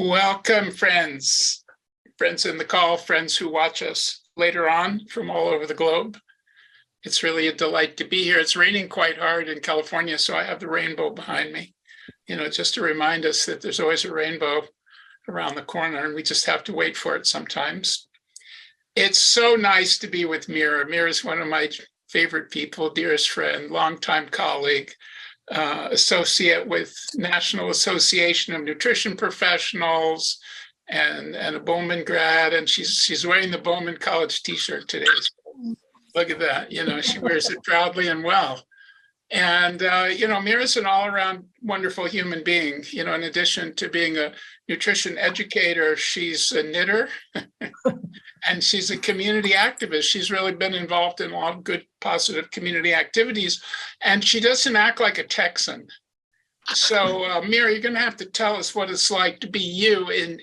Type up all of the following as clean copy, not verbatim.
Welcome, friends in the call, friends who watch us later on from all over the globe. It's really a delight to be here. It's raining quite hard in California, so I have the rainbow behind me, just to remind us that there's always a rainbow around the corner, and we just have to wait for it sometimes. It's so nice to be with Mira. Mira is one of my favorite people, dearest friend, longtime colleague, associate with National Association of Nutrition Professionals, and a Bowman grad, and she's wearing the Bowman College t-shirt today. So look at that, she wears it proudly and well. And, Mira's an all-around wonderful human being. In addition to being a nutrition educator, she's a knitter and she's a community activist. She's really been involved in a lot of good, positive community activities, and she doesn't act like a Texan. So, Mira, you're going to have to tell us what it's like to be you in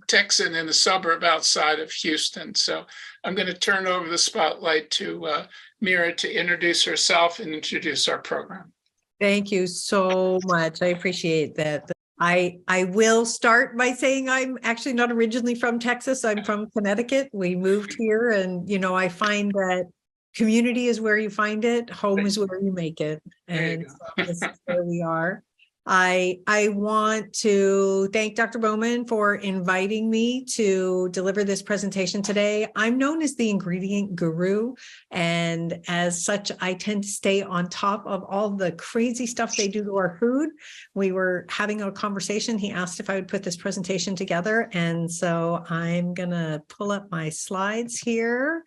Texan, in a suburb outside of Houston. So I'm going to turn over the spotlight to Mira to introduce herself and introduce our program. Thank you so much. I appreciate that. I will start by saying I'm actually not originally from Texas. I'm from Connecticut. We moved here, and, I find that community is where you find it. Home is where you make it. And so this is where we are. I want to thank Dr. Bowman for inviting me to deliver this presentation today. I'm known as the ingredient guru, and as such, I tend to stay on top of all the crazy stuff they do to our food. We were having a conversation. He asked if I would put this presentation together, and so I'm gonna pull up my slides here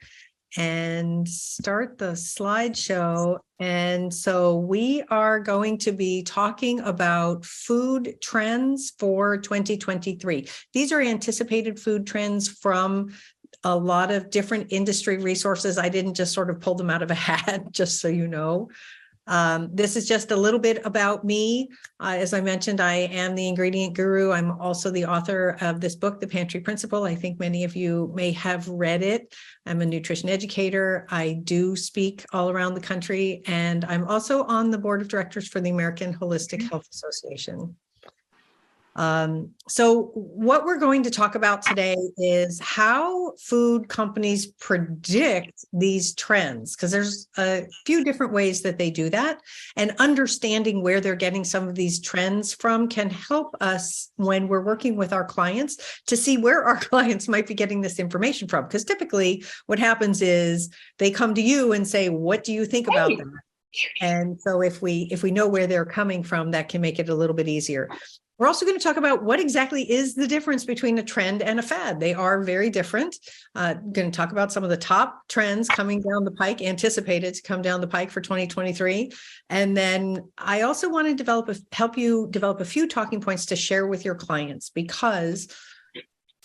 and start the slideshow. And so we are going to be talking about food trends for 2023. These are anticipated food trends from a lot of different industry resources. I didn't just sort of pull them out of a hat, just so you know. This is just a little bit about me. As I mentioned, I am the ingredient guru. I'm also the author of this book, The Pantry Principle. I think many of you may have read it. I'm a nutrition educator. I do speak all around the country, and I'm also on the board of directors for the American Holistic Health Association. So what we're going to talk about today is how food companies predict these trends, because there's a few different ways that they do that, and understanding where they're getting some of these trends from can help us when we're working with our clients to see where our clients might be getting this information from. Because typically what happens is they come to you and say, what do you think about that? And so if we know where they're coming from, that can make it a little bit easier. We're also going to talk about what exactly is the difference between a trend and a fad. They are very different. Going to talk about some of the top trends coming down the pike, anticipated to come down the pike for 2023. And then I also want to help you develop a few talking points to share with your clients, because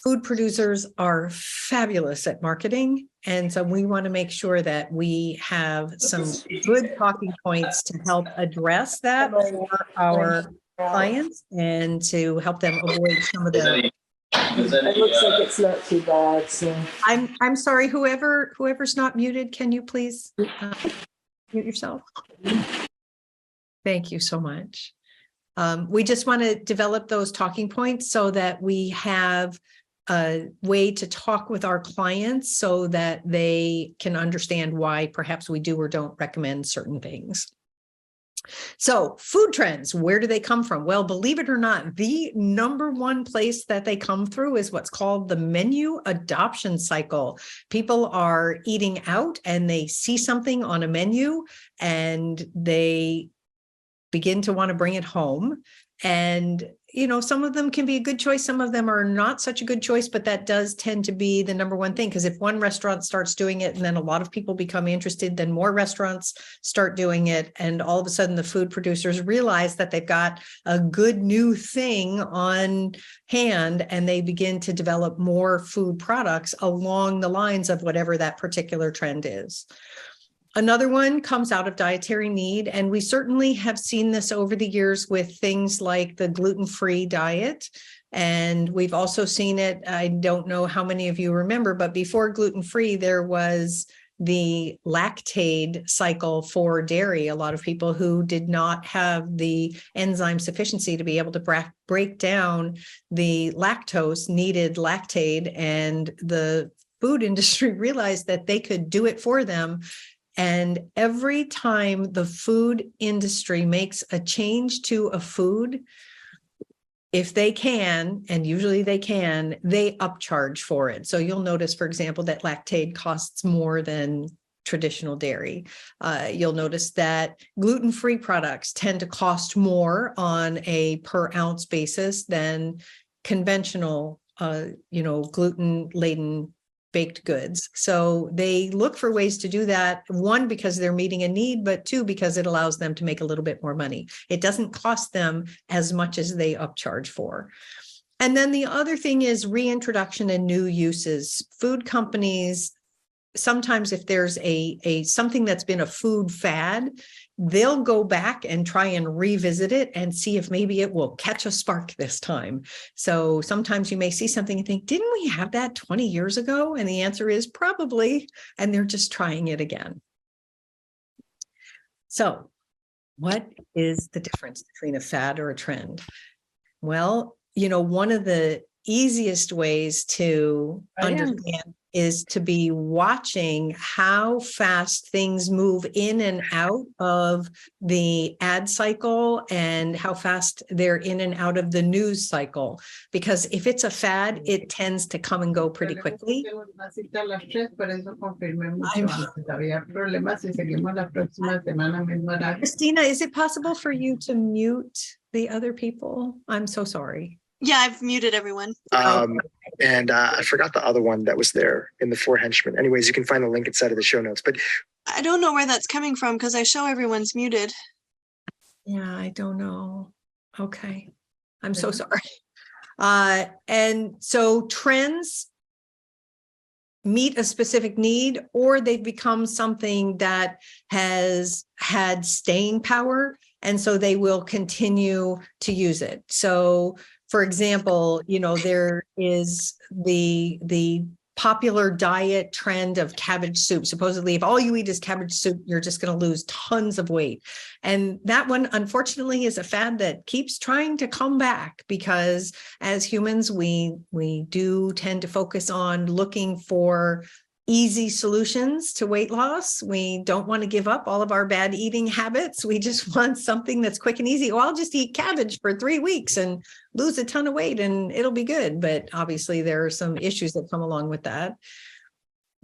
food producers are fabulous at marketing. And so we want to make sure that we have some good talking points to help address that for our clients and to help them avoid some of the. It looks like it's not too bad. So I'm sorry, whoever's not muted, can you please mute yourself? Thank you so much. We just want to develop those talking points so that we have a way to talk with our clients so that they can understand why perhaps we do or don't recommend certain things. So food trends, where do they come from? Well, believe it or not, the number one place that they come through is what's called the menu adoption cycle. People are eating out and they see something on a menu and they begin to want to bring it home. And, some of them can be a good choice. Some of them are not such a good choice, but that does tend to be the number one thing. Because if one restaurant starts doing it and then a lot of people become interested, then more restaurants start doing it. And all of a sudden the food producers realize that they've got a good new thing on hand, and they begin to develop more food products along the lines of whatever that particular trend is. Another one comes out of dietary need, and we certainly have seen this over the years with things like the gluten-free diet. And we've also seen it, I don't know how many of you remember, but before gluten-free, there was the lactate cycle for dairy. A lot of people who did not have the enzyme sufficiency to be able to break down the lactose needed lactate, and the food industry realized that they could do it for them. And every time the food industry makes a change to a food, if they can, and usually they can, they upcharge for it. So you'll notice, for example, that lactate costs more than traditional dairy. You'll notice that gluten-free products tend to cost more on a per ounce basis than conventional, gluten-laden baked goods. So they look for ways to do that. One, because they're meeting a need, but two, because it allows them to make a little bit more money. It doesn't cost them as much as they upcharge for. And then the other thing is reintroduction and new uses. Food companies, sometimes if there's something that's been a food fad, they'll go back and try and revisit it and see if maybe it will catch a spark this time. So sometimes you may see something and think, didn't we have that 20 years ago? And the answer is probably, and they're just trying it again. So what is the difference between a fad or a trend? Well, one of the easiest ways to understand is to be watching how fast things move in and out of the ad cycle and how fast they're in and out of the news cycle. Because if it's a fad, it tends to come and go pretty quickly. Christina, is it possible for you to mute the other people? I'm so sorry. Yeah, I've muted everyone. And I forgot the other one that was there in the Four Henchmen. Anyways, you can find the link inside of the show notes. But I don't know where that's coming from because I show everyone's muted. Yeah, I don't know. Okay. I'm so sorry. And so trends meet a specific need, or they've become something that has had staying power, and so they will continue to use it. So for example, there is the popular diet trend of cabbage soup. Supposedly, if all you eat is cabbage soup, you're just going to lose tons of weight. And that one, unfortunately, is a fad that keeps trying to come back, because as humans, we do tend to focus on looking for easy solutions to weight loss. We don't want to give up all of our bad eating habits. We just want something that's quick and easy. Well, I'll just eat cabbage for 3 weeks and lose a ton of weight and it'll be good. But obviously there are some issues that come along with that.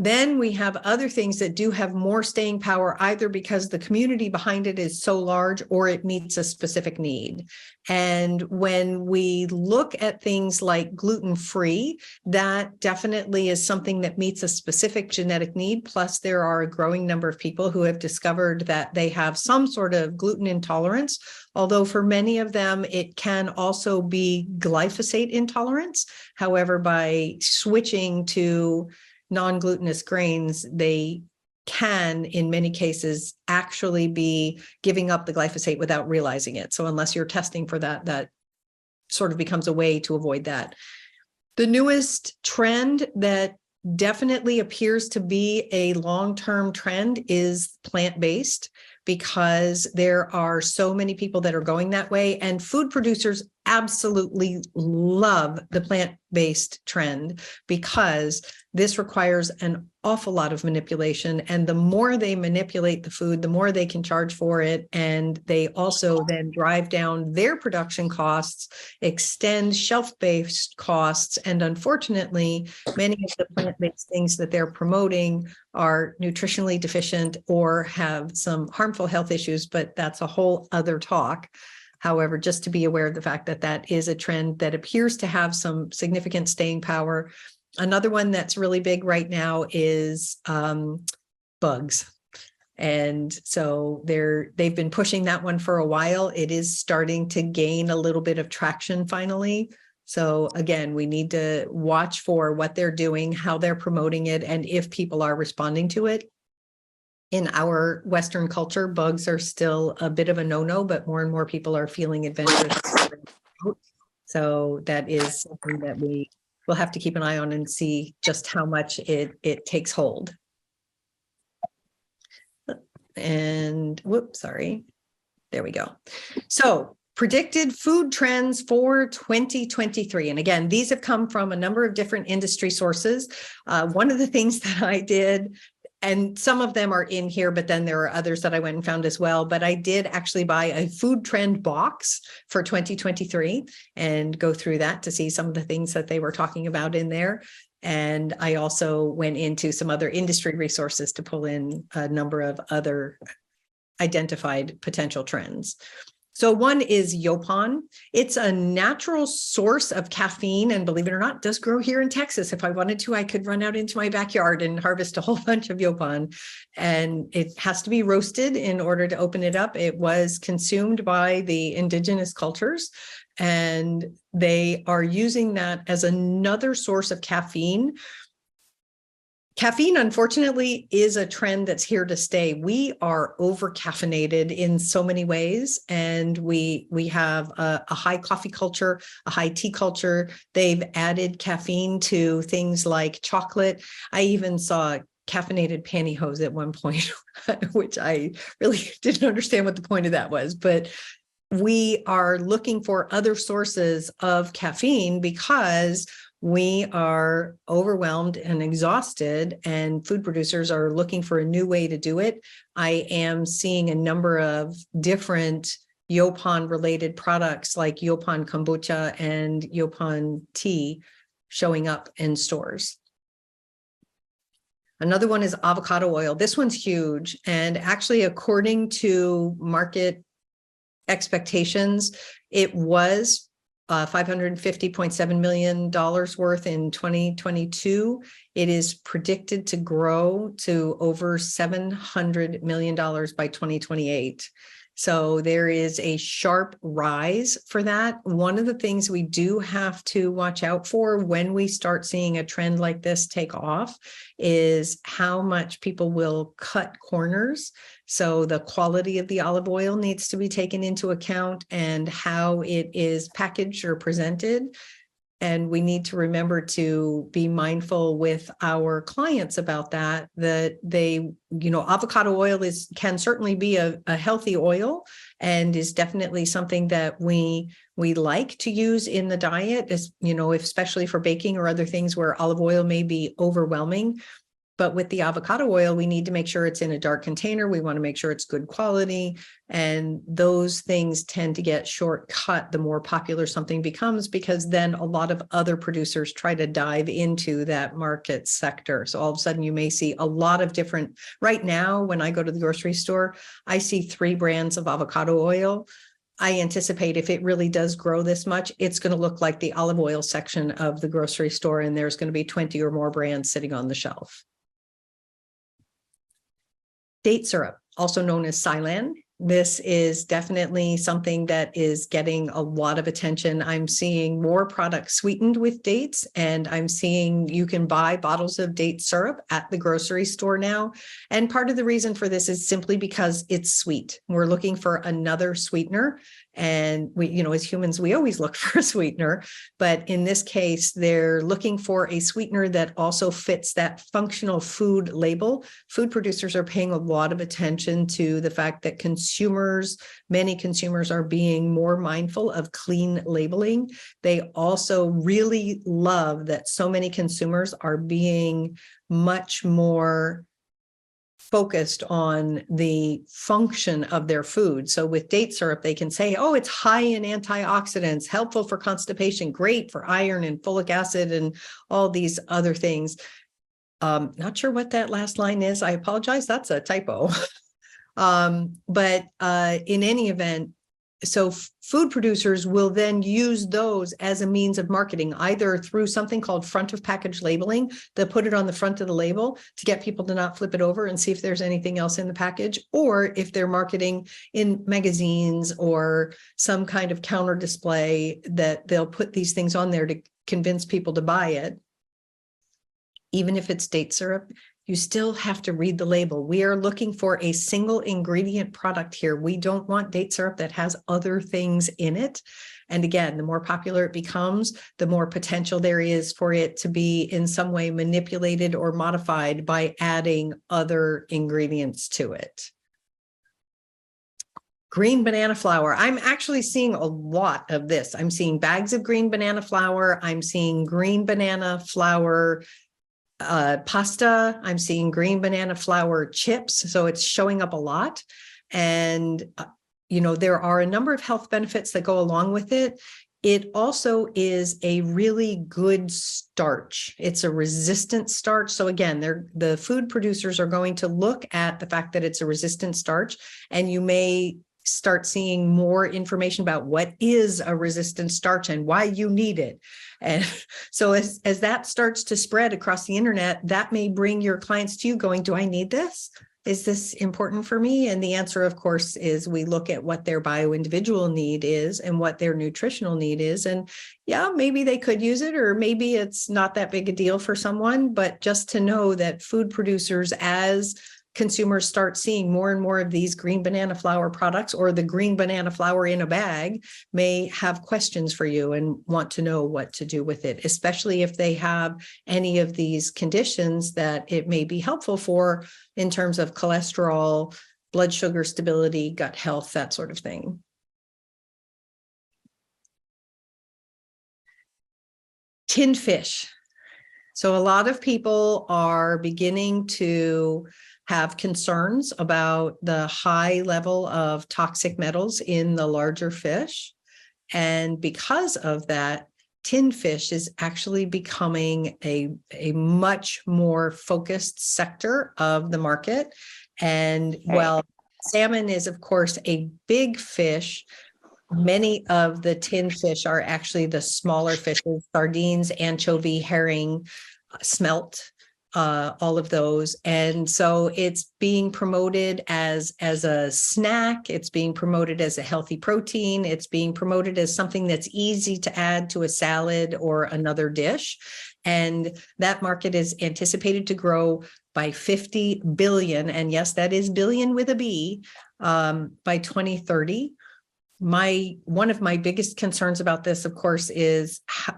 Then we have other things that do have more staying power, either because the community behind it is so large or it meets a specific need. And when we look at things like gluten-free, that definitely is something that meets a specific genetic need. Plus, there are a growing number of people who have discovered that they have some sort of gluten intolerance, although for many of them, it can also be glyphosate intolerance. However, by switching to non-glutinous grains, they can, in many cases, actually be giving up the glyphosate without realizing it. So unless you're testing for that, that sort of becomes a way to avoid that. The newest trend that definitely appears to be a long-term trend is plant-based, because there are so many people that are going that way, and food producers absolutely love the plant-based trend, because this requires an awful lot of manipulation, and the more they manipulate the food, the more they can charge for it, and they also then drive down their production costs, extend shelf-based costs, and unfortunately, many of the plant-based things that they're promoting are nutritionally deficient or have some harmful health issues, but that's a whole other talk. However, just to be aware of the fact that that is a trend that appears to have some significant staying power. Another one that's really big right now is bugs. And so they've been pushing that one for a while. It is starting to gain a little bit of traction finally. So again, we need to watch for what they're doing, how they're promoting it, and if people are responding to it. In our Western culture, bugs are still a bit of a no-no, but more and more people are feeling adventurous. So that is something that we will have to keep an eye on and see just how much it takes hold. And whoops, sorry. There we go. So predicted food trends for 2023. And again, these have come from a number of different industry sources. One of the things that I did, and some of them are in here, but then there are others that I went and found as well. But I did actually buy a food trend box for 2023 and go through that to see some of the things that they were talking about in there. And I also went into some other industry resources to pull in a number of other identified potential trends. So one is Yopon. It's a natural source of caffeine, and believe it or not, does grow here in Texas. If I wanted to, I could run out into my backyard and harvest a whole bunch of Yopon. And it has to be roasted in order to open it up. It was consumed by the indigenous cultures, and they are using that as another source of caffeine. Caffeine, unfortunately, is a trend that's here to stay. We are over caffeinated in so many ways, and we have a high coffee culture, a high tea culture. They've added caffeine to things like chocolate. I even saw caffeinated pantyhose at one point, which I really didn't understand what the point of that was. But we are looking for other sources of caffeine because we are overwhelmed and exhausted, and food producers are looking for a new way to do it. I am seeing a number of different Yopon related products like Yopon kombucha and Yopon tea showing up in stores. Another one is avocado oil. This one's huge. And actually, according to market expectations, it was $550.7 million worth in 2022. It is predicted to grow to over $700 million by 2028. So there is a sharp rise for that. One of the things we do have to watch out for when we start seeing a trend like this take off is how much people will cut corners. So the quality of the olive oil needs to be taken into account, and how it is packaged or presented. And we need to remember to be mindful with our clients about that they, avocado oil can certainly be a healthy oil, and is definitely something that we like to use in the diet, as especially for baking or other things where olive oil may be overwhelming. But with the avocado oil, we need to make sure it's in a dark container. We want to make sure it's good quality. And those things tend to get shortcut the more popular something becomes, because then a lot of other producers try to dive into that market sector. So all of a sudden you may see a lot of different, right now, when I go to the grocery store, I see 3 brands of avocado oil. I anticipate if it really does grow this much, it's going to look like the olive oil section of the grocery store, and there's going to be 20 or more brands sitting on the shelf. Date syrup, also known as Ceylan. This is definitely something that is getting a lot of attention. I'm seeing more products sweetened with dates, and I'm seeing you can buy bottles of date syrup at the grocery store now. And part of the reason for this is simply because it's sweet. We're looking for another sweetener. And we, as humans, we always look for a sweetener, but in this case, they're looking for a sweetener that also fits that functional food label. Food producers are paying a lot of attention to the fact that many consumers are being more mindful of clean labeling. They also really love that so many consumers are being much more focused on the function of their food. So with date syrup, they can say, oh, it's high in antioxidants, helpful for constipation, great for iron and folic acid and all these other things. Not sure what that last line is. I apologize. That's a typo. But in any event, so food producers will then use those as a means of marketing, either through something called front of package labeling. They'll put it on the front of the label to get people to not flip it over and see if there's anything else in the package, or if they're marketing in magazines or some kind of counter display, that they'll put these things on there to convince people to buy it. Even if it's date syrup, you still have to read the label. We are looking for a single ingredient product here. We don't want date syrup that has other things in it. And again, the more popular it becomes, the more potential there is for it to be in some way manipulated or modified by adding other ingredients to it. Green banana flour. I'm actually seeing a lot of this. I'm seeing bags of green banana flour. I'm seeing green banana flour pasta. I'm seeing green banana flour chips. So it's showing up a lot. And, there are a number of health benefits that go along with it. It also is a really good starch. It's a resistant starch. So again, the food producers are going to look at the fact that it's a resistant starch, and you may start seeing more information about what is a resistant starch and why you need it. And so as that starts to spread across the internet, that may bring your clients to you going, do I need this? Is this important for me? And the answer, of course, is we look at what their bio-individual need is and what their nutritional need is. And yeah, maybe they could use it, or maybe it's not that big a deal for someone, but just to know that food producers, as consumers start seeing more and more of these green banana flour products, or the green banana flour in a bag, may have questions for you and want to know what to do with it, especially if they have any of these conditions that it may be helpful for in terms of cholesterol, blood sugar stability, gut health, that sort of thing. Tinned fish. So a lot of people are beginning to have concerns about the high level of toxic metals in the larger fish. And because of that, tinned fish is actually becoming a much more focused sector of the market. And while salmon is, of course, a big fish, many of the tinned fish are actually the smaller fishes: sardines, anchovy, herring, smelt, all of those. And so it's being promoted as a snack. It's being promoted as a healthy protein. It's being promoted as something that's easy to add to a salad or another dish. And that market is anticipated to grow by 50 billion. And yes, that is billion with a B, by 2030. One of my biggest concerns about this, of course, is how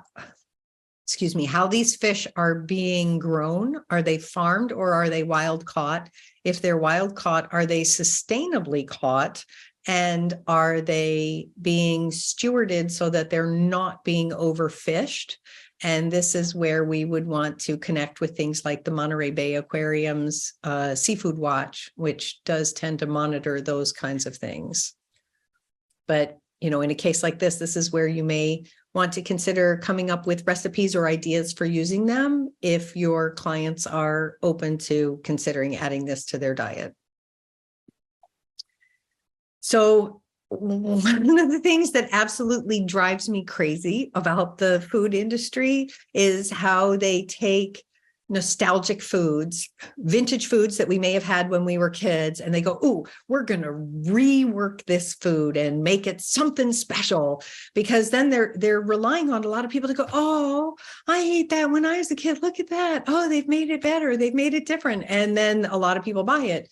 these fish are being grown. Are they farmed or are they wild caught? If they're wild caught, are they sustainably caught? And are they being stewarded so that they're not being overfished? And this is where we would want to connect with things like the Monterey Bay Aquarium's Seafood Watch, which does tend to monitor those kinds of things. But, in a case like this is where you may want to consider coming up with recipes or ideas for using them if your clients are open to considering adding this to their diet. So one of the things that absolutely drives me crazy about the food industry is how they take nostalgic foods, vintage foods that we may have had when we were kids, and they go, "Oh, we're going to rework this food and make it something special," because then they're relying on a lot of people to go, "Oh, I ate that when I was a kid. Look at that. Oh, they've made it better. They've made it different." And then a lot of people buy it,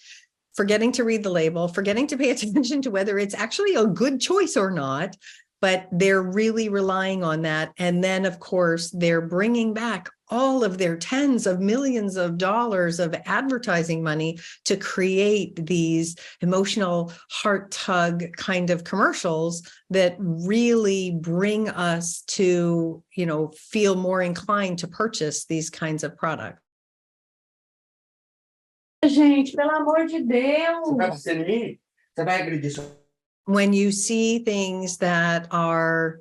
forgetting to read the label, forgetting to pay attention to whether it's actually a good choice or not. But they're really relying on that. And then, of course, they're bringing back all of their tens of millions of dollars of advertising money to create these emotional heart tug kind of commercials that really bring us to, feel more inclined to purchase these kinds of products. Gente, pelo amor de Deus. When you see things that are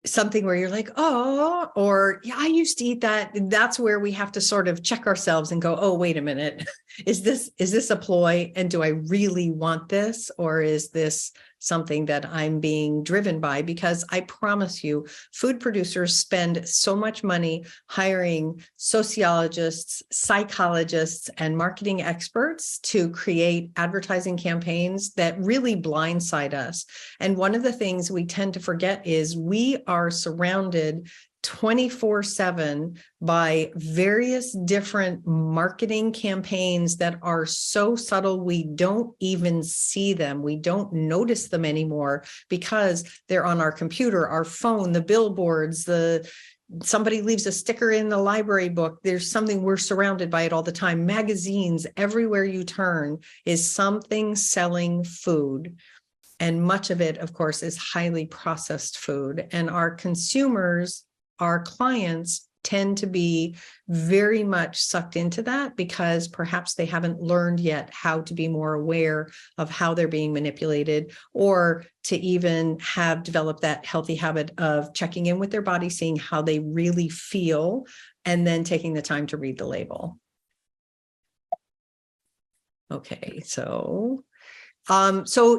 something where you're like, "Oh," or "Yeah, I used to eat that," that's where we have to sort of check ourselves and go, "Oh, wait a minute. Is this a ploy? And do I really want this? Or is this something that I'm being driven by?" Because I promise you, food producers spend so much money hiring sociologists, psychologists, and marketing experts to create advertising campaigns that really blindside us. And one of the things we tend to forget is we are surrounded 24/7 by various different marketing campaigns that are so subtle we don't even see them. We don't notice them anymore because they're on our computer, our phone, the billboards, somebody leaves a sticker in the library book. There's something, we're surrounded by it all the time. Magazines, everywhere you turn is something selling food. And much of it, of course, is highly processed food. And our consumers, our clients, tend to be very much sucked into that because perhaps they haven't learned yet how to be more aware of how they're being manipulated, or to even have developed that healthy habit of checking in with their body, seeing how they really feel, and then taking the time to read the label. Okay, so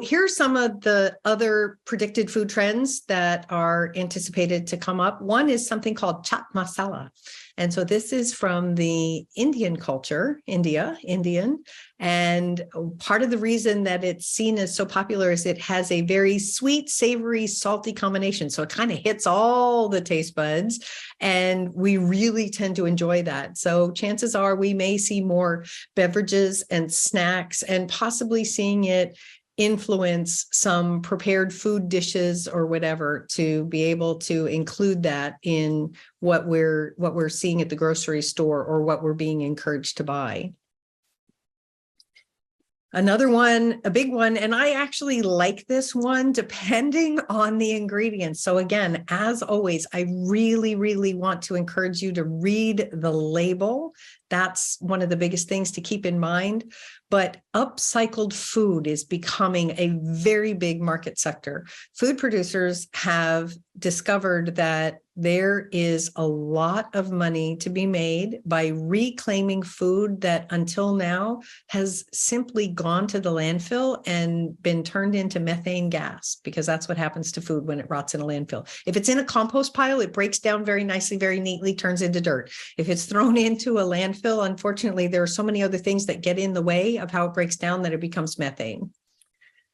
here's some of the other predicted food trends that are anticipated to come up. One is something called chaat masala. And so this is from the Indian culture, Indian. And part of the reason that it's seen as so popular is it has a very sweet, savory, salty combination. So it kind of hits all the taste buds, and we really tend to enjoy that. So chances are we may see more beverages and snacks, and possibly seeing it influence some prepared food dishes or whatever, to be able to include that in what we're seeing at the grocery store or what we're being encouraged to buy. Another one, a big one, and I actually like this one, depending on the ingredients. So again, as always, I really, really want to encourage you to read the label. That's one of the biggest things to keep in mind. But upcycled food is becoming a very big market sector. Food producers have discovered that there is a lot of money to be made by reclaiming food that until now has simply gone to the landfill and been turned into methane gas, because that's what happens to food when it rots in a landfill. If it's in a compost pile, it breaks down very nicely, very neatly, turns into dirt. If it's thrown into a landfill, unfortunately, there are so many other things that get in the way of how it breaks down that it becomes methane.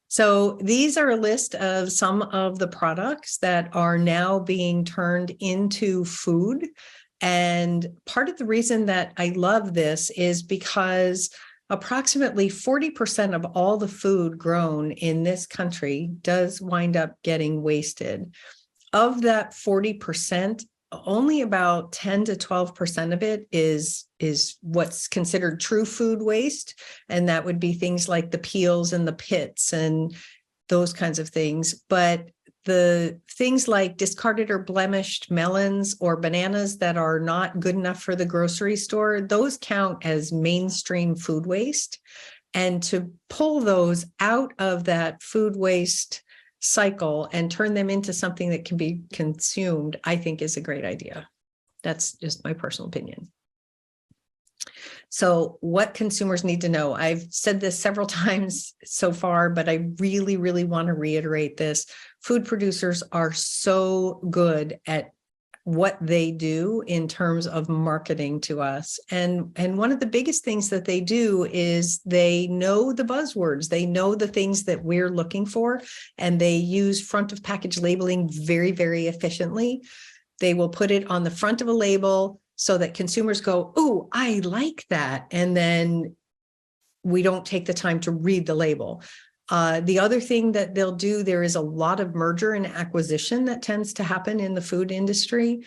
So these are a list of some of the products that are now being turned into food. And part of the reason that I love this is because approximately 40% of all the food grown in this country does wind up getting wasted. Of that 40%, only about 10 to 12% of it is what's considered true food waste. And that would be things like the peels and the pits and those kinds of things. But the things like discarded or blemished melons or bananas that are not good enough for the grocery store, those count as mainstream food waste. And to pull those out of that food waste cycle and turn them into something that can be consumed, I think is a great idea. That's just my personal opinion. So what consumers need to know, I've said this several times so far, but I really, really want to reiterate this. Food producers are so good at what they do in terms of marketing to us. And one of the biggest things that they do is they know the buzzwords, they know the things that we're looking for, and they use front of package labeling very, very efficiently. They will put it on the front of a label so that consumers go, "Oh, I like that." And then we don't take the time to read the label. The other thing that they'll do, there is a lot of merger and acquisition that tends to happen in the food industry.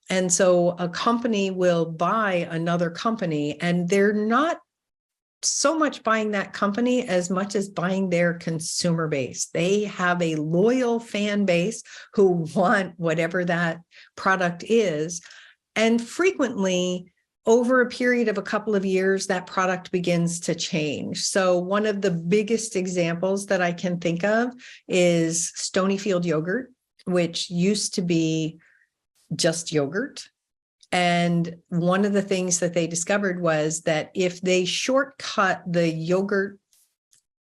And so a company will buy another company, and they're not so much buying that company as much as buying their consumer base. They have a loyal fan base who want whatever that product is. And frequently, over a period of a couple of years, that product begins to change. So one of the biggest examples that I can think of is Stonyfield yogurt, which used to be just yogurt. And one of the things that they discovered was that if they shortcut the yogurt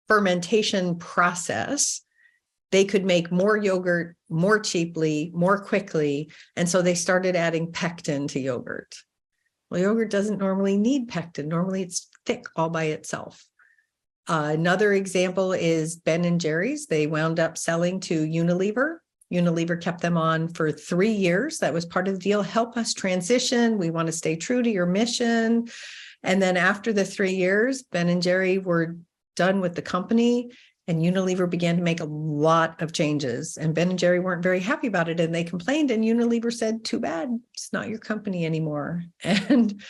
fermentation process, they could make more yogurt more cheaply, more quickly. And so they started adding pectin to yogurt. Well, yogurt doesn't normally need pectin. Normally it's thick all by itself. Another example is Ben & Jerry's. They wound up selling to Unilever. Unilever kept them on for 3 years. That was part of the deal. Help us transition. We want to stay true to your mission. And then after the 3 years, Ben & Jerry were done with the company, and Unilever began to make a lot of changes, and Ben & Jerry weren't very happy about it, and they complained, and Unilever said, "Too bad, it's not your company anymore." And,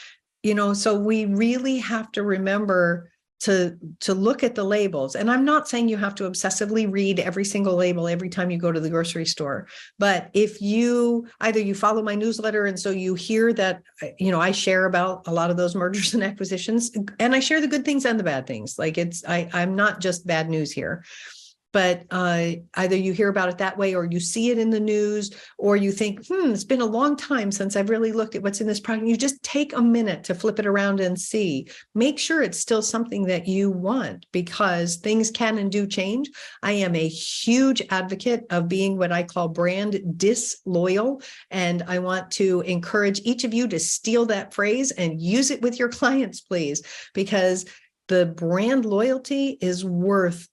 so we really have to remember to look at the labels. And I'm not saying you have to obsessively read every single label every time you go to the grocery store. But if you either you follow my newsletter and so you hear that, I share about a lot of those mergers and acquisitions, and I share the good things and the bad things. Like I'm not just bad news here. But either you hear about it that way, or you see it in the news, or you think, it's been a long time since I've really looked at what's in this product. You just take a minute to flip it around and see. Make sure it's still something that you want, because things can and do change. I am a huge advocate of being what I call brand disloyal. And I want to encourage each of you to steal that phrase and use it with your clients, please, because the brand loyalty is worth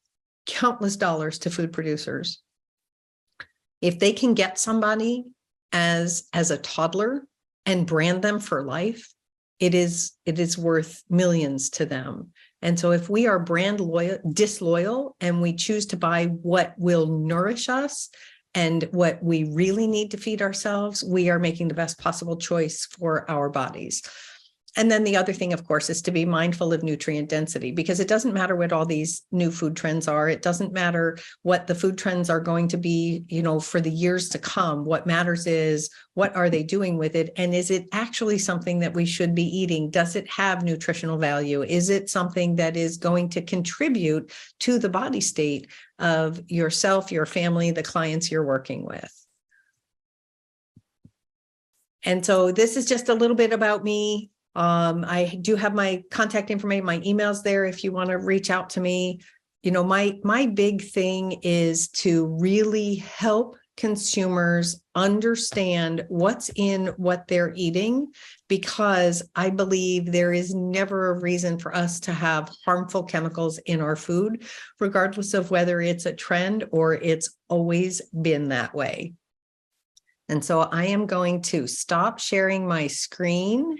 countless dollars to food producers. If they can get somebody as a toddler and brand them for life, it is worth millions to them. And so if we are brand disloyal and we choose to buy what will nourish us and what we really need to feed ourselves, we are making the best possible choice for our bodies. And then the other thing, of course, is to be mindful of nutrient density, because it doesn't matter what all these new food trends are. It doesn't matter what the food trends are going to be, for the years to come. What matters is, what are they doing with it? And is it actually something that we should be eating? Does it have nutritional value? Is it something that is going to contribute to the body state of yourself, your family, the clients you're working with? And so this is just a little bit about me. I do have my contact information, my emails there if you want to reach out to me. My big thing is to really help consumers understand what's in what they're eating, because I believe there is never a reason for us to have harmful chemicals in our food, regardless of whether it's a trend or it's always been that way. And so I am going to stop sharing my screen.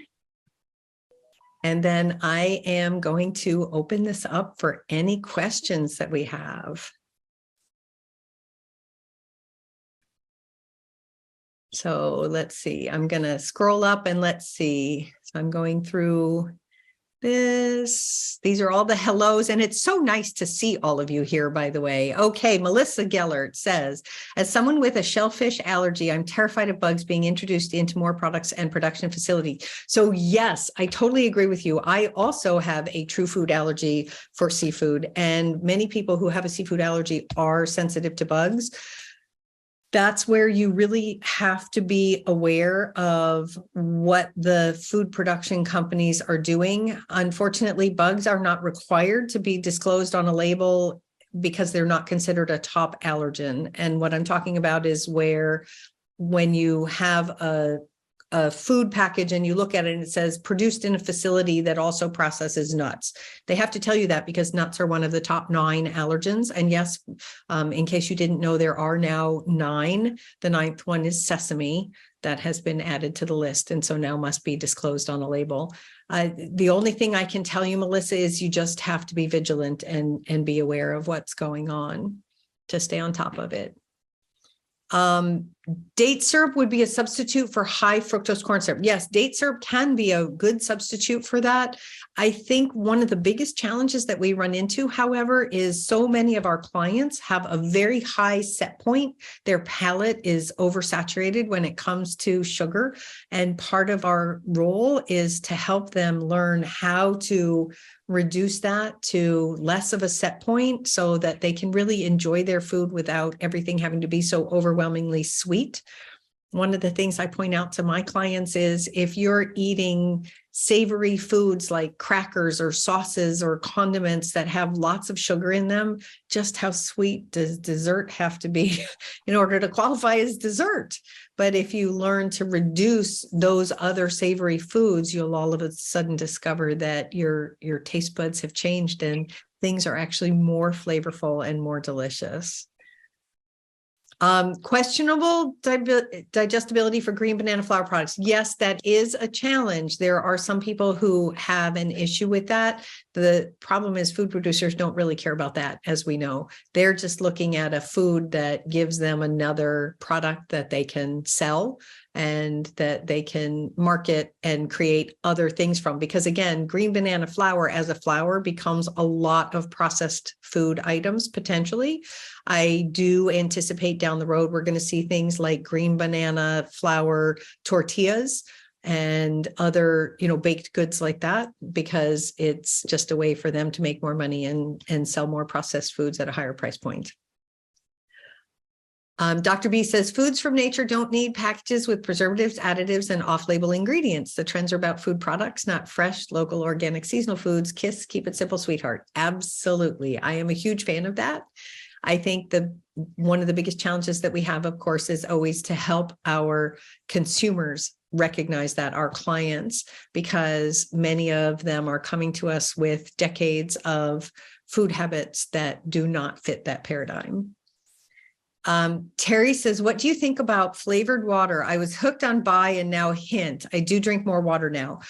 And then I am going to open this up for any questions that we have. So let's see, I'm going to scroll up and let's see. So I'm going through this. These are all the hellos, and it's so nice to see all of you here, by the way. Okay, Melissa Gellert says, as someone with a shellfish allergy, I'm terrified of bugs being introduced into more products and production facility. So yes, I totally agree with you. I also have a true food allergy for seafood, and many people who have a seafood allergy are sensitive to bugs. That's where you really have to be aware of what the food production companies are doing. Unfortunately, bugs are not required to be disclosed on a label because they're not considered a top allergen. And what I'm talking about is where when you have a food package and you look at it and it says produced in a facility that also processes nuts. They have to tell you that because nuts are one of the top 9 allergens. And yes, in case you didn't know, there are now 9. The 9th one is sesame that has been added to the list, and so now must be disclosed on a label. The only thing I can tell you, Melissa, is you just have to be vigilant and be aware of what's going on to stay on top of it. Date syrup would be a substitute for high fructose corn syrup. Yes, date syrup can be a good substitute for that. I think one of the biggest challenges that we run into, however, is so many of our clients have a very high set point. Their palate is oversaturated when it comes to sugar. And part of our role is to help them learn how to reduce that to less of a set point so that they can really enjoy their food without everything having to be so overwhelmingly sweet. One of the things I point out to my clients is if you're eating savory foods like crackers or sauces or condiments that have lots of sugar in them, just how sweet does dessert have to be in order to qualify as dessert? But if you learn to reduce those other savory foods, you'll all of a sudden discover that your taste buds have changed and things are actually more flavorful and more delicious. Questionable digestibility for green banana flour products. Yes, that is a challenge. There are some people who have an issue with that. The problem is food producers don't really care about that, as we know. They're just looking at a food that gives them another product that they can sell. and that they can market and create other things from. Because again, green banana flour as a flour becomes a lot of processed food items potentially. I do anticipate down the road, we're going to see things like green banana flour tortillas and other, baked goods like that, because it's just a way for them to make more money and sell more processed foods at a higher price point. Dr. B says, foods from nature don't need packages with preservatives, additives, and off-label ingredients. The trends are about food products, not fresh, local, organic, seasonal foods. KISS, keep it simple, sweetheart. Absolutely. I am a huge fan of that. I think one of the biggest challenges that we have, of course, is always to help our consumers recognize that, our clients, because many of them are coming to us with decades of food habits that do not fit that paradigm. Terry says, what do you think about flavored water? I was hooked on Bai and now Hint. I do drink more water now.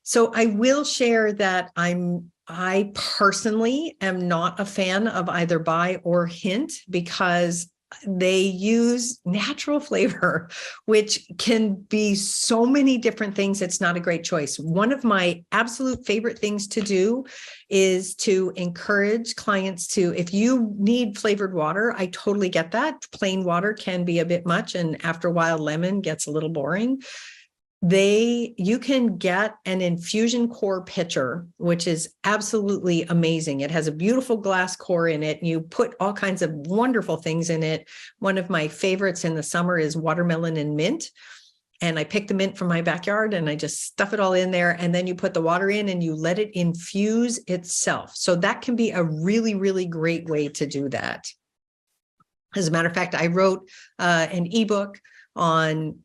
So I will share that I personally am not a fan of either Bai or Hint, because they use natural flavor, which can be so many different things. It's not a great choice. One of my absolute favorite things to do is to encourage clients to, if you need flavored water, I totally get that. Plain water can be a bit much, and after a while, lemon gets a little boring. You can get an infusion core pitcher, which is absolutely amazing. It has a beautiful glass core in it. You put all kinds of wonderful things in it. One of my favorites in the summer is watermelon and mint. And I pick the mint from my backyard and I just stuff it all in there. And then you put the water in and you let it infuse itself. So that can be a really, really great way to do that. As a matter of fact, I wrote an ebook on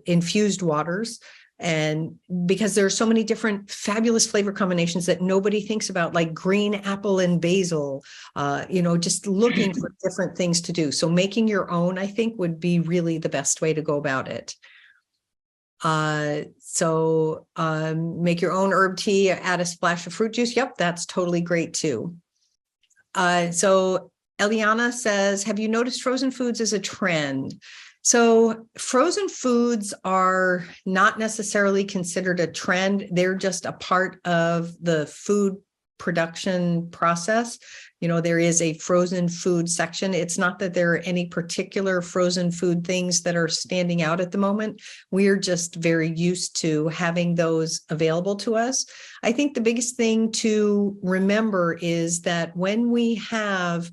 infused waters, and because there are so many different fabulous flavor combinations that nobody thinks about, like green apple and basil, just looking for different things to do. So making your own, I think, would be really the best way to go about it. Make your own herb tea, add a splash of fruit juice. Yep, that's totally great too. So Eliana says, have you noticed frozen foods as a trend? So frozen foods are not necessarily considered a trend. They're just a part of the food production process. There is a frozen food section. It's not that there are any particular frozen food things that are standing out at the moment. We're just very used to having those available to us. I think the biggest thing to remember is that when we have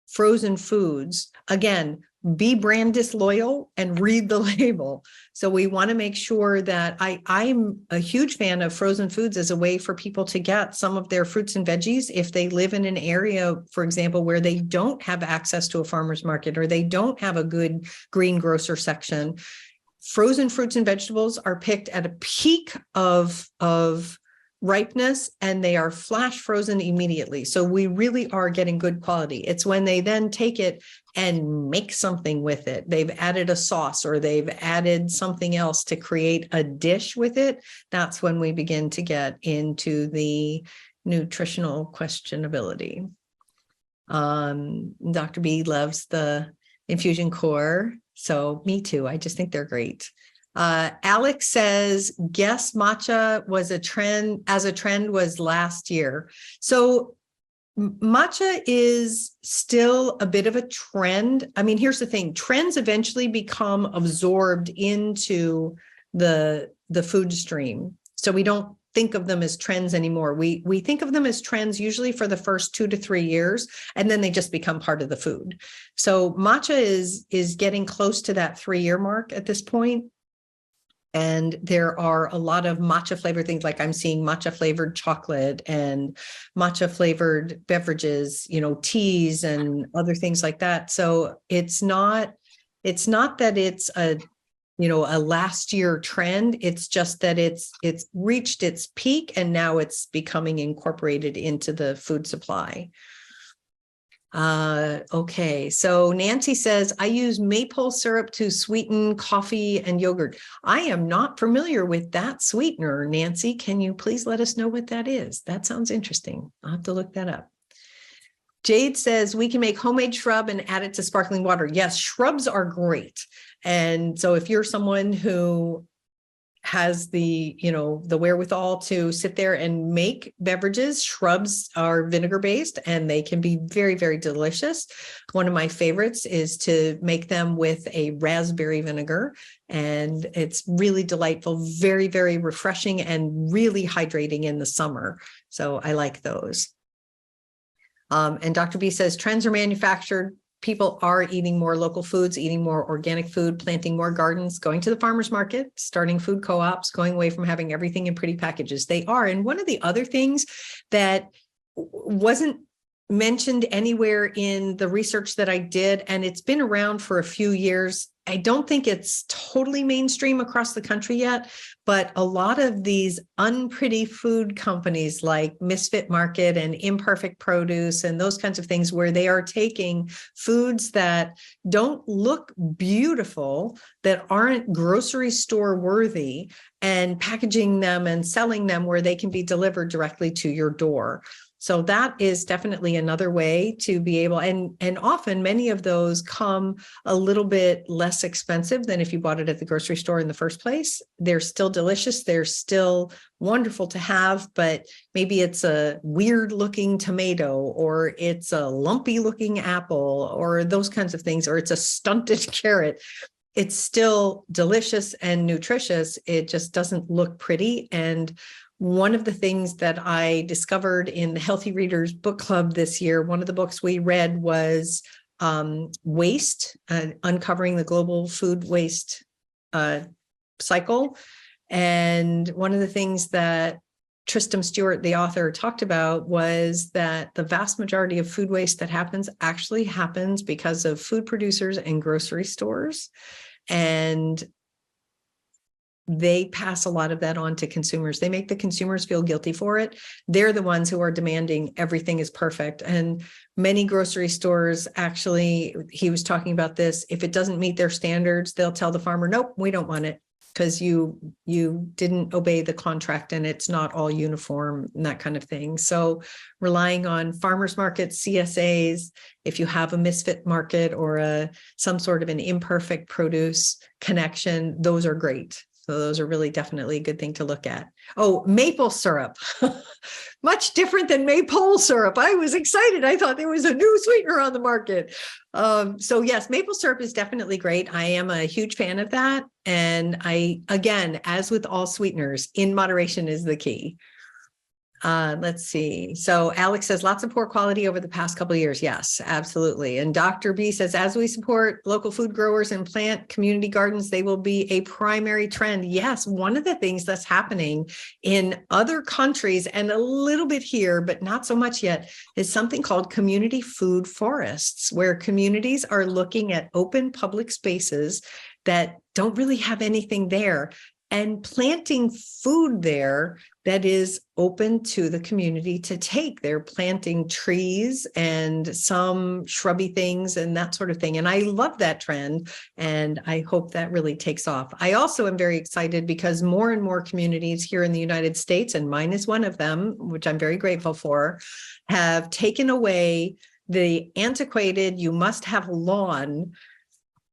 frozen foods, again, be brand disloyal and read the label. So we want to make sure that I'm a huge fan of frozen foods as a way for people to get some of their fruits and veggies if they live in an area, for example, where they don't have access to a farmer's market or they don't have a good green grocer section. Frozen fruits and vegetables are picked at a peak of ripeness, and they are flash frozen immediately. So we really are getting good quality. It's when they then take it and make something with it. They've added a sauce or they've added something else to create a dish with it. That's when we begin to get into the nutritional questionability. Dr. B loves the infusion core. So me too. I just think they're great. Alex says, guess matcha was a trend was last year. So matcha is still a bit of a trend. I mean, here's the thing. Trends eventually become absorbed into the food stream. So we don't think of them as trends anymore. We think of them as trends usually for the first 2 to 3 years, and then they just become part of the food. So matcha is getting close to that 3-year mark at this point. And there are a lot of matcha flavored things, like I'm seeing matcha flavored chocolate and matcha flavored beverages, teas and other things like that. So it's not that it's a last year trend. It's just that it's reached its peak and now it's becoming incorporated into the food supply. Okay, so Nancy says, I use maple syrup to sweeten coffee and yogurt. I am not familiar with that sweetener. Nancy, can you please let us know what that is? That sounds interesting. I'll have to look that up. Jade says we can make homemade shrub and add it to sparkling water. Yes, shrubs are great. And so if you're someone who has the, the wherewithal to sit there and make beverages, shrubs are vinegar based and they can be very, very delicious. One of my favorites is to make them with a raspberry vinegar, and it's really delightful, very, very refreshing and really hydrating in the summer. So I like those. And Dr. B says trends are manufactured. People are eating more local foods, eating more organic food, planting more gardens, going to the farmers market, starting food co-ops, going away from having everything in pretty packages. They are. And one of the other things that wasn't mentioned anywhere in the research that I did, and it's been around for a few years, I don't think it's totally mainstream across the country yet, but a lot of these unpretty food companies like Misfit Market and Imperfect Produce and those kinds of things, where they are taking foods that don't look beautiful, that aren't grocery store worthy, and packaging them and selling them where they can be delivered directly to your door. So that is definitely another way to be able, and often many of those come a little bit less expensive than if you bought it at the grocery store in the first place. They're still delicious. They're still wonderful to have, but maybe it's a weird looking tomato, or it's a lumpy looking apple, or those kinds of things, or it's a stunted carrot. It's still delicious and nutritious. It just doesn't look pretty. And one of the things that I discovered in the Healthy Readers Book Club this year, one of the books we read was Waste, Uncovering the Global Food Waste Cycle. And one of the things that Tristram Stewart, the author, talked about was that the vast majority of food waste that actually happens because of food producers and grocery stores. And they pass a lot of that on to consumers. They make the consumers feel guilty for it. They're the ones who are demanding everything is perfect. And many grocery stores, actually, he was talking about this, if it doesn't meet their standards, they'll tell the farmer, nope, we don't want it because you didn't obey the contract and it's not all uniform and that kind of thing. So relying on farmers markets, CSAs, if you have a Misfit Market or some sort of an Imperfect Produce connection, those are great. So those are really definitely a good thing to look at. Oh, maple syrup, much different than maypole syrup. I was excited. I thought there was a new sweetener on the market. So yes, maple syrup is definitely great. I am a huge fan of that. And again, as with all sweeteners, in moderation is the key. Let's see. So Alex says lots of poor quality over the past couple of years. Yes, absolutely. And Dr. B says, as we support local food growers and plant community gardens, they will be a primary trend. Yes, one of the things that's happening in other countries and a little bit here, but not so much yet, is something called community food forests, where communities are looking at open public spaces that don't really have anything there and planting food there that is open to the community to take. They're planting trees and some shrubby things and that sort of thing. And I love that trend, and I hope that really takes off. I also am very excited because more and more communities here in the United States, and mine is one of them, which I'm very grateful for, have taken away the antiquated, you must have lawn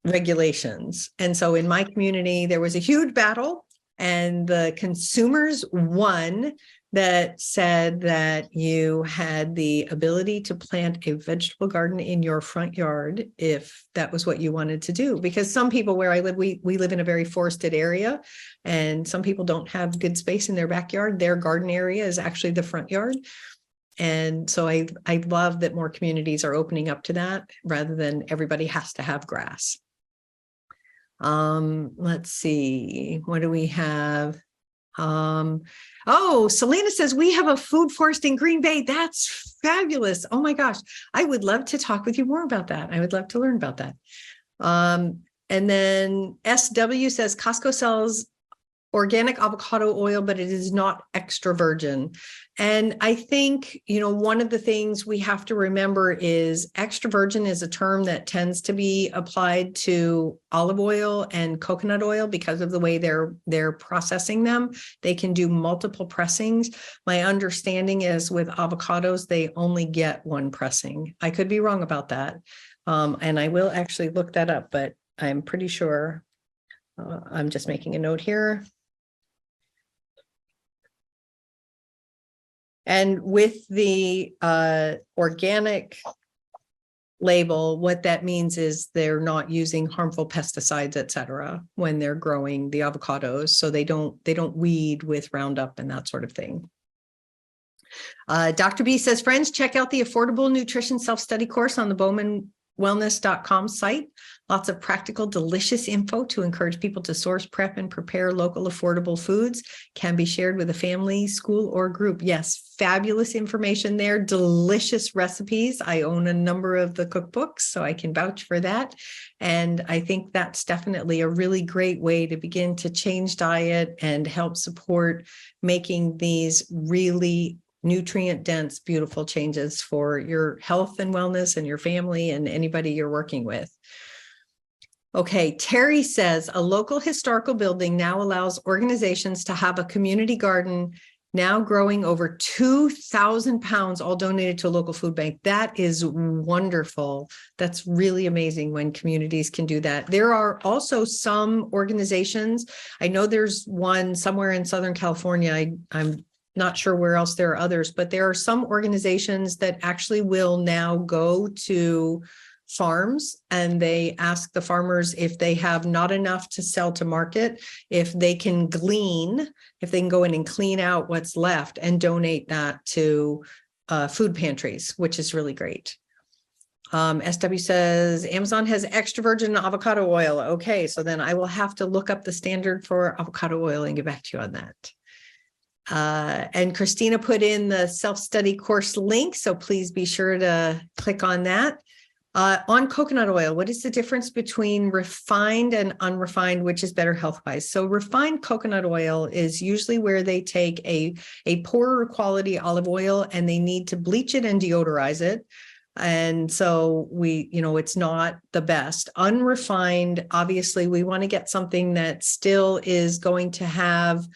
regulations. And so in my community, there was a huge battle, and the consumers won, that said that you had the ability to plant a vegetable garden in your front yard if that was what you wanted to do. Because some people where I live, we live in a very forested area, and some people don't have good space in their backyard. Their garden area is actually the front yard. And so I love that more communities are opening up to that rather than everybody has to have grass. Let's see, what do we have? Oh, Selena says we have a food forest in Green Bay. That's fabulous. Oh my gosh, I would love to talk with you more about that. I would love to learn about that. And then SW says Costco sells organic avocado oil, but it is not extra virgin. And I think, one of the things we have to remember is extra virgin is a term that tends to be applied to olive oil and coconut oil because of the way they're processing them. They can do multiple pressings. My understanding is with avocados, they only get one pressing. I could be wrong about that. And I will actually look that up, but I'm pretty sure. I'm just making a note here. And with the organic label, what that means is they're not using harmful pesticides, et cetera, when they're growing the avocados. So they don't weed with Roundup and that sort of thing. Dr. B says, friends, check out the affordable nutrition self-study course on the bowmanwellness.com site. Lots of practical, delicious info to encourage people to source, prep, and prepare local affordable foods. Can be shared with a family, school, or group. Yes, fabulous information there. Delicious recipes. I own a number of the cookbooks, so I can vouch for that. And I think that's definitely a really great way to begin to change diet and help support making these really nutrient dense, beautiful changes for your health and wellness and your family and anybody you're working with. Okay, Terry says a local historical building now allows organizations to have a community garden now growing over 2,000 pounds, all donated to a local food bank. That is wonderful. That's really amazing when communities can do that. There are also some organizations. I know there's one somewhere in Southern California. I'm not sure where else there are others, but there are some organizations that actually will now go to farms and they ask the farmers if they have not enough to sell to market, if they can glean, if they can go in and clean out what's left and donate that to food pantries, which is really great. SW says Amazon has extra virgin avocado oil. Okay, so then I will have to look up the standard for avocado oil and get back to you on that. And Christina put in the self-study course link, so please be sure to click on that. On coconut oil, what is the difference between refined and unrefined, which is better health-wise? So refined coconut oil is usually where they take a poorer quality olive oil and they need to bleach it and deodorize it. And so it's not the best. Unrefined, obviously, we want to get something that still is going to have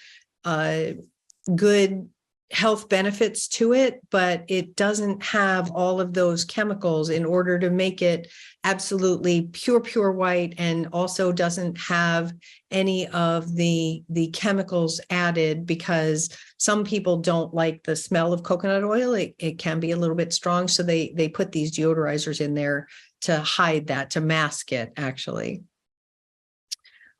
good health benefits to it, but it doesn't have all of those chemicals in order to make it absolutely pure white, and also doesn't have any of the chemicals added, because some people don't like the smell of coconut oil. It can be a little bit strong. So they put these deodorizers in there to hide that, to mask it actually.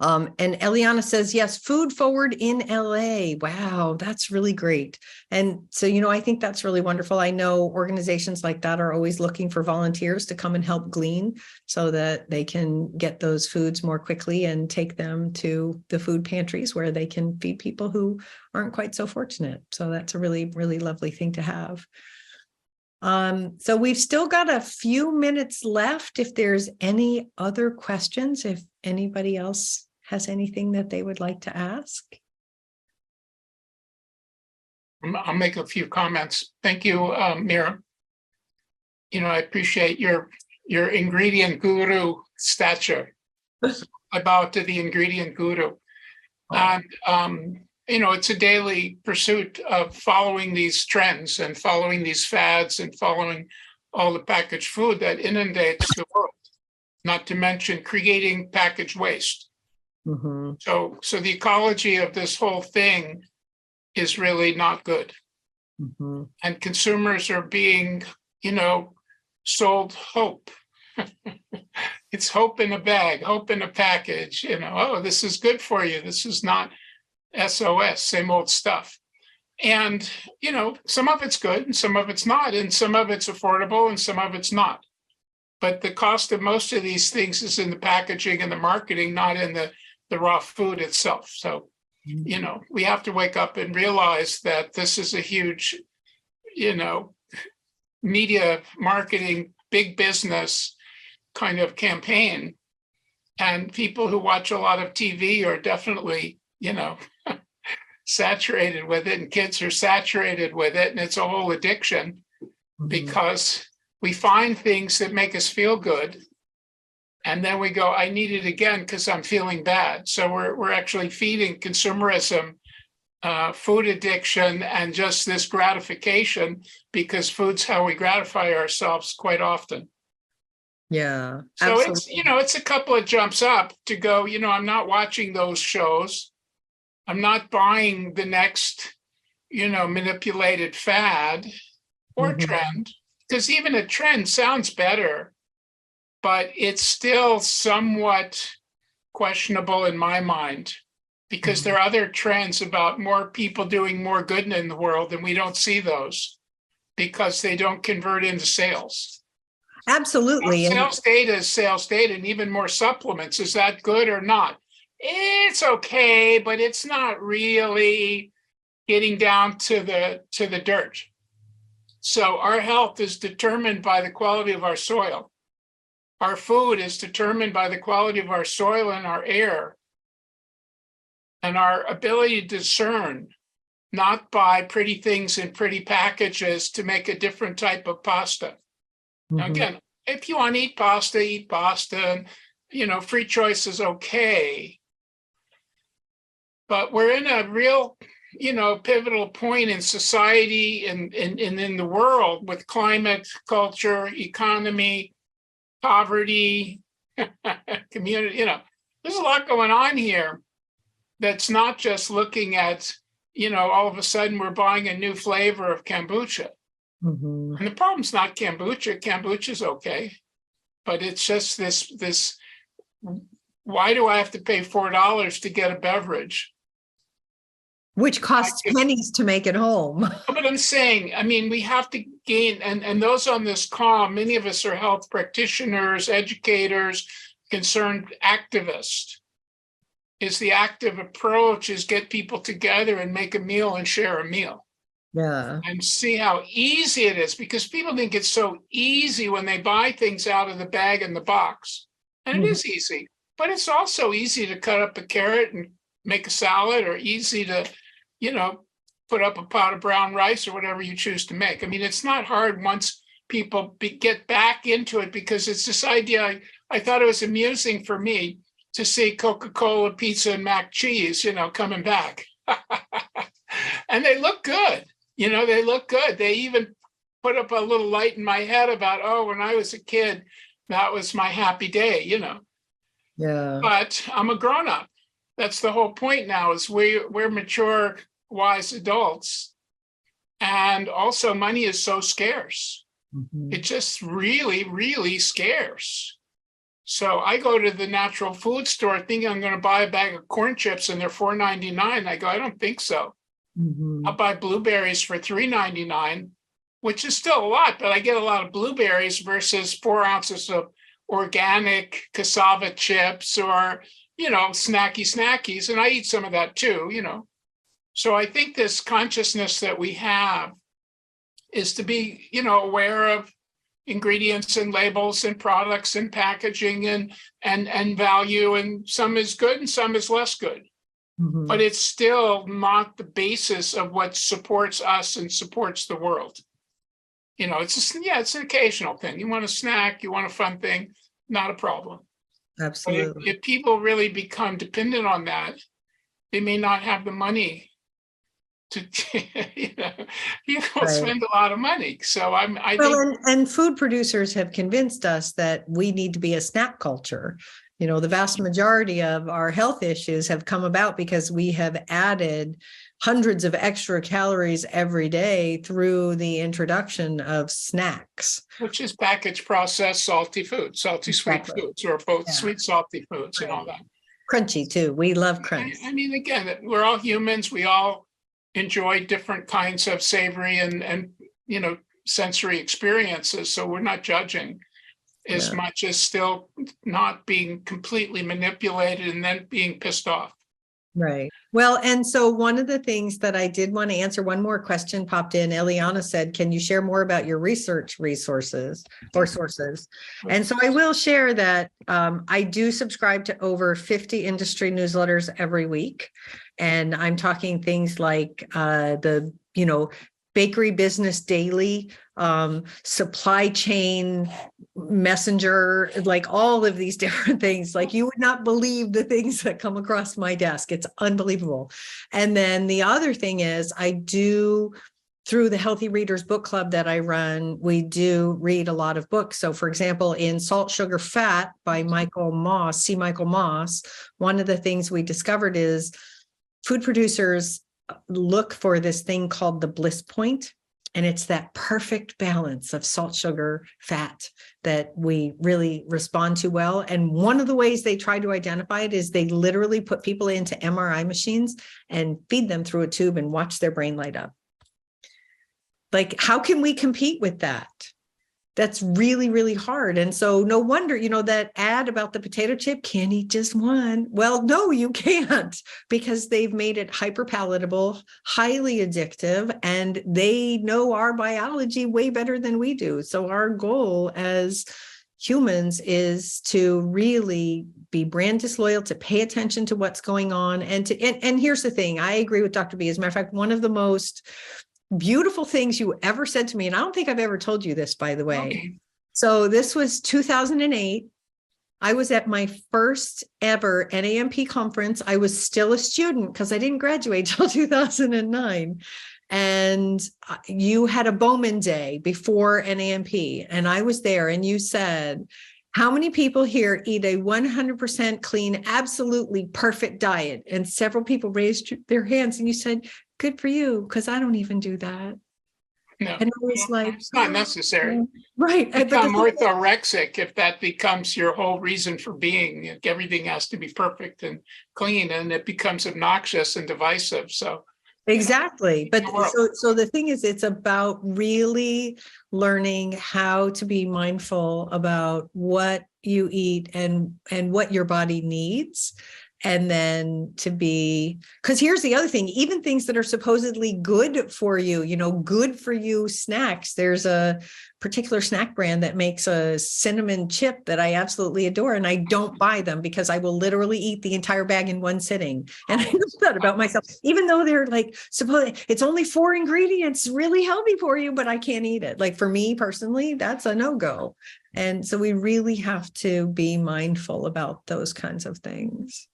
And Eliana says, yes, food forward in LA. Wow, that's really great. And so, I think that's really wonderful. I know organizations like that are always looking for volunteers to come and help glean so that they can get those foods more quickly and take them to the food pantries where they can feed people who aren't quite so fortunate. So that's a really, really lovely thing to have. So we've still got a few minutes left. If there's any other questions, if anybody else has anything that they would like to ask. I'll make a few comments. Thank you, Mira. I appreciate your ingredient guru stature. I bow to the ingredient guru. And, it's a daily pursuit of following these trends and following these fads and following all the packaged food that inundates the world, not to mention creating packaged waste. Mm-hmm. So the ecology of this whole thing is really not good. Mm-hmm. And consumers are being, sold hope. It's hope in a bag, hope in a package, oh, this is good for you. This is not SOS, same old stuff. And, some of it's good and some of it's not, and some of it's affordable and some of it's not. But the cost of most of these things is in the packaging and the marketing, not in the raw food itself. So, we have to wake up and realize that this is a huge, media marketing, big business kind of campaign. And people who watch a lot of TV are definitely, saturated with it, and kids are saturated with it, and it's a whole addiction because we find things that make us feel good. And then we go, I need it again because I'm feeling bad. So we're actually feeding consumerism, food addiction, and just this gratification, because food's how we gratify ourselves quite often. Yeah. So Absolutely. it's, it's a couple of jumps up to go, I'm not watching those shows. I'm not buying the next, manipulated fad or trend, because even a trend sounds better, but it's still somewhat questionable in my mind, because there are other trends about more people doing more good in the world, and we don't see those because they don't convert into sales. Absolutely. Sales data is sales data, and even more supplements. Is that good or not? It's okay, but it's not really getting down to the dirt. So our health is determined by the quality of our soil. Our food is determined by the quality of our soil and our air, and our ability to discern, not by pretty things in pretty packages to make a different type of pasta. Now, again, if you want to eat pasta, eat pasta. And, free choice is okay. But we're in a real, pivotal point in society and in the world with climate, culture, economy, poverty, community. There's a lot going on here that's not just looking at, all of a sudden we're buying a new flavor of kombucha. And the problem's not kombucha. Kombucha's okay, but it's just this. Why do I have to pay $4 to get a beverage? Which costs pennies to make at home. But I'm saying, we have to gain, and those on this call, many of us are health practitioners, educators, concerned activists. Is the active approach is get people together and make a meal and share a meal. Yeah. And see how easy it is, because people think it's so easy when they buy things out of the bag and the box. And it is easy, but it's also easy to cut up a carrot and make a salad, or easy to, put up a pot of brown rice or whatever you choose to make. It's not hard once people get back into it, because it's this idea. I thought it was amusing for me to see Coca-Cola, pizza, and mac cheese, coming back. And they look good. They look good. They even put up a little light in my head about, when I was a kid, that was my happy day, Yeah. But I'm a grown-up. That's the whole point now, is we're mature, wise adults. And also money is so scarce. It's just really, really scarce. So I go to the natural food store thinking I'm going to buy a bag of corn chips and they're $4.99. I go, I don't think so. I'll buy blueberries for $3.99, which is still a lot, but I get a lot of blueberries versus 4 ounces of organic cassava chips or, snackies. And I eat some of that too, So I think this consciousness that we have is to be, aware of ingredients and labels and products and packaging and value, and some is good and some is less good. But it's still not the basis of what supports us and supports the world. It's an occasional thing. You want a snack, you want a fun thing, not a problem. Absolutely. But if people really become dependent on that, they may not have the money to, spend a lot of money. So I think. And food producers have convinced us that we need to be a snack culture. The vast majority of our health issues have come about because we have added hundreds of extra calories every day through the introduction of snacks. Which is packaged, processed, salty foods, salty, sweet foods, or both sweet, salty foods and all that. Crunchy too. We love crunch. Again, we're all humans. We all enjoy different kinds of savory and sensory experiences. So we're not judging. As much as still not being completely manipulated and then being pissed off. Right. Well, and so one of the things that I did want to answer, one more question popped in. Eliana said, can you share more about your research resources or sources? And so I will share that I do subscribe to over 50 industry newsletters every week. And I'm talking things like Bakery Business Daily, supply chain messenger, like all of these different things. Like you would not believe the things that come across my desk. It's unbelievable. And then the other thing is I do, through the Healthy Readers Book Club that I run, we do read a lot of books. So for example, in Salt, Sugar, Fat by Michael Moss, one of the things we discovered is food producers look for this thing called the bliss point. And it's that perfect balance of salt, sugar, fat that we really respond to well. And one of the ways they try to identify it is they literally put people into MRI machines and feed them through a tube and watch their brain light up. Like, how can we compete with that? That's really, really hard. And so no wonder, that ad about the potato chip, can't eat just one. Well, no, you can't, because they've made it hyper palatable, highly addictive, and they know our biology way better than we do. So our goal as humans is to really be brand disloyal, to pay attention to what's going on. And here's the thing, I agree with Dr. B. As a matter of fact, one of the most beautiful things you ever said to me, and I don't think I've ever told you this, by the way. Okay. So this was 2008. I was at my first ever NAMP conference. I was still a student because I didn't graduate till 2009. And you had a Bowman Day before NAMP, and I was there, and you said, how many people here eat a 100% clean, absolutely perfect diet? And several people raised their hands, and you said, good for you, because I don't even do that. No, And I was like, it's not necessary. Right. Become orthorexic if that becomes your whole reason for being. Everything has to be perfect and clean, and it becomes obnoxious and divisive. So exactly. But world. so the thing is, it's about really learning how to be mindful about what you eat and what your body needs. And then to be, because here's the other thing, even things that are supposedly good for you, good for you snacks. There's a particular snack brand that makes a cinnamon chip that I absolutely adore. And I don't buy them because I will literally eat the entire bag in one sitting. And I know that about myself, even though they're like, it's only 4 ingredients, really healthy for you, but I can't eat it. Like for me personally, that's a no-go. And so we really have to be mindful about those kinds of things.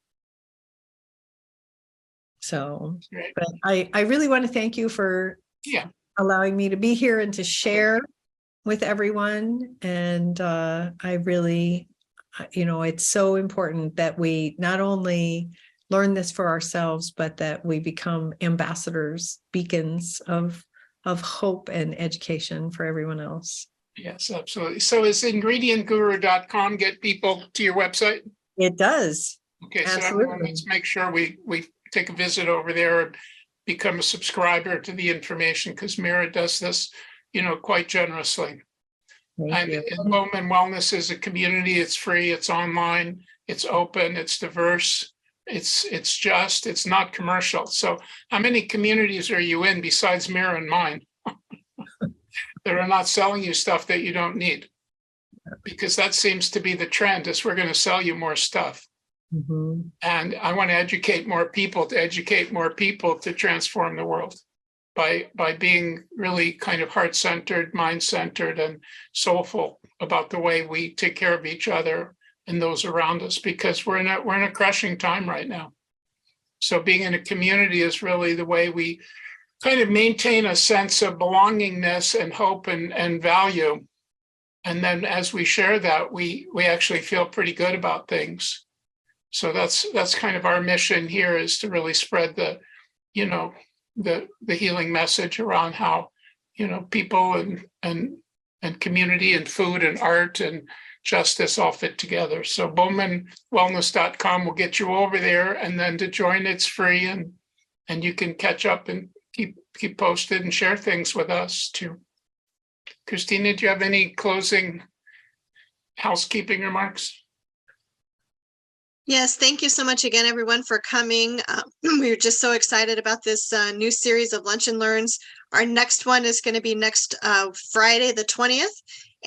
So, Right. but I really want to thank you for allowing me to be here and to share with everyone. And I really, it's so important that we not only learn this for ourselves, but that we become ambassadors, beacons of hope and education for everyone else. Yes, absolutely. So is ingredientguru.com get people to your website? It does. Okay, absolutely. So let's make sure we take a visit over there and become a subscriber to the information, because Mira does this, quite generously. And Bowman Wellness is a community. It's free. It's online. It's open. It's diverse. It's not commercial. So how many communities are you in besides Mira and mine that are not selling you stuff that you don't need? Because that seems to be the trend, is we're going to sell you more stuff. Mm-hmm. And I want to educate more people to transform the world by being really kind of heart-centered, mind-centered, and soulful about the way we take care of each other and those around us, because we're in a crushing time right now. So being in a community is really the way we kind of maintain a sense of belongingness and hope and value. And then as we share that, we actually feel pretty good about things. So that's kind of our mission here, is to really spread the healing message around how, people and community and food and art and justice all fit together. So bowmanwellness.com will get you over there, and then to join, it's free, and you can catch up and keep posted and share things with us too. Christina, do you have any closing housekeeping remarks? Yes, thank you so much again, everyone, for coming. We're just so excited about this new series of Lunch and Learns. Our next one is going to be next Friday, the 20th,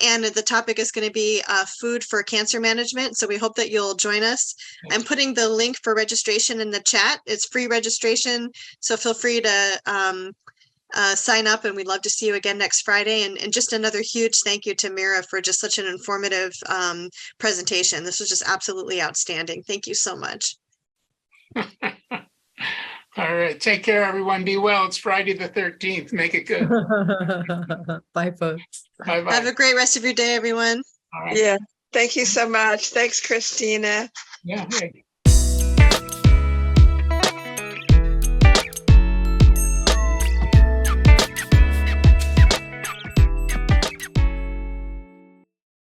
and the topic is going to be food for cancer management. So we hope that you'll join us. I'm putting the link for registration in the chat. It's free registration, so feel free to sign up, and we'd love to see you again next Friday. And just another huge thank you to Mira for just such an informative presentation. This was just absolutely outstanding. Thank you so much. All right. Take care, everyone. Be well. It's Friday the 13th. Make it good. Bye, folks. Bye-bye. Have a great rest of your day, everyone. All right. Yeah. Thank you so much. Thanks, Christina. Yeah. Hey.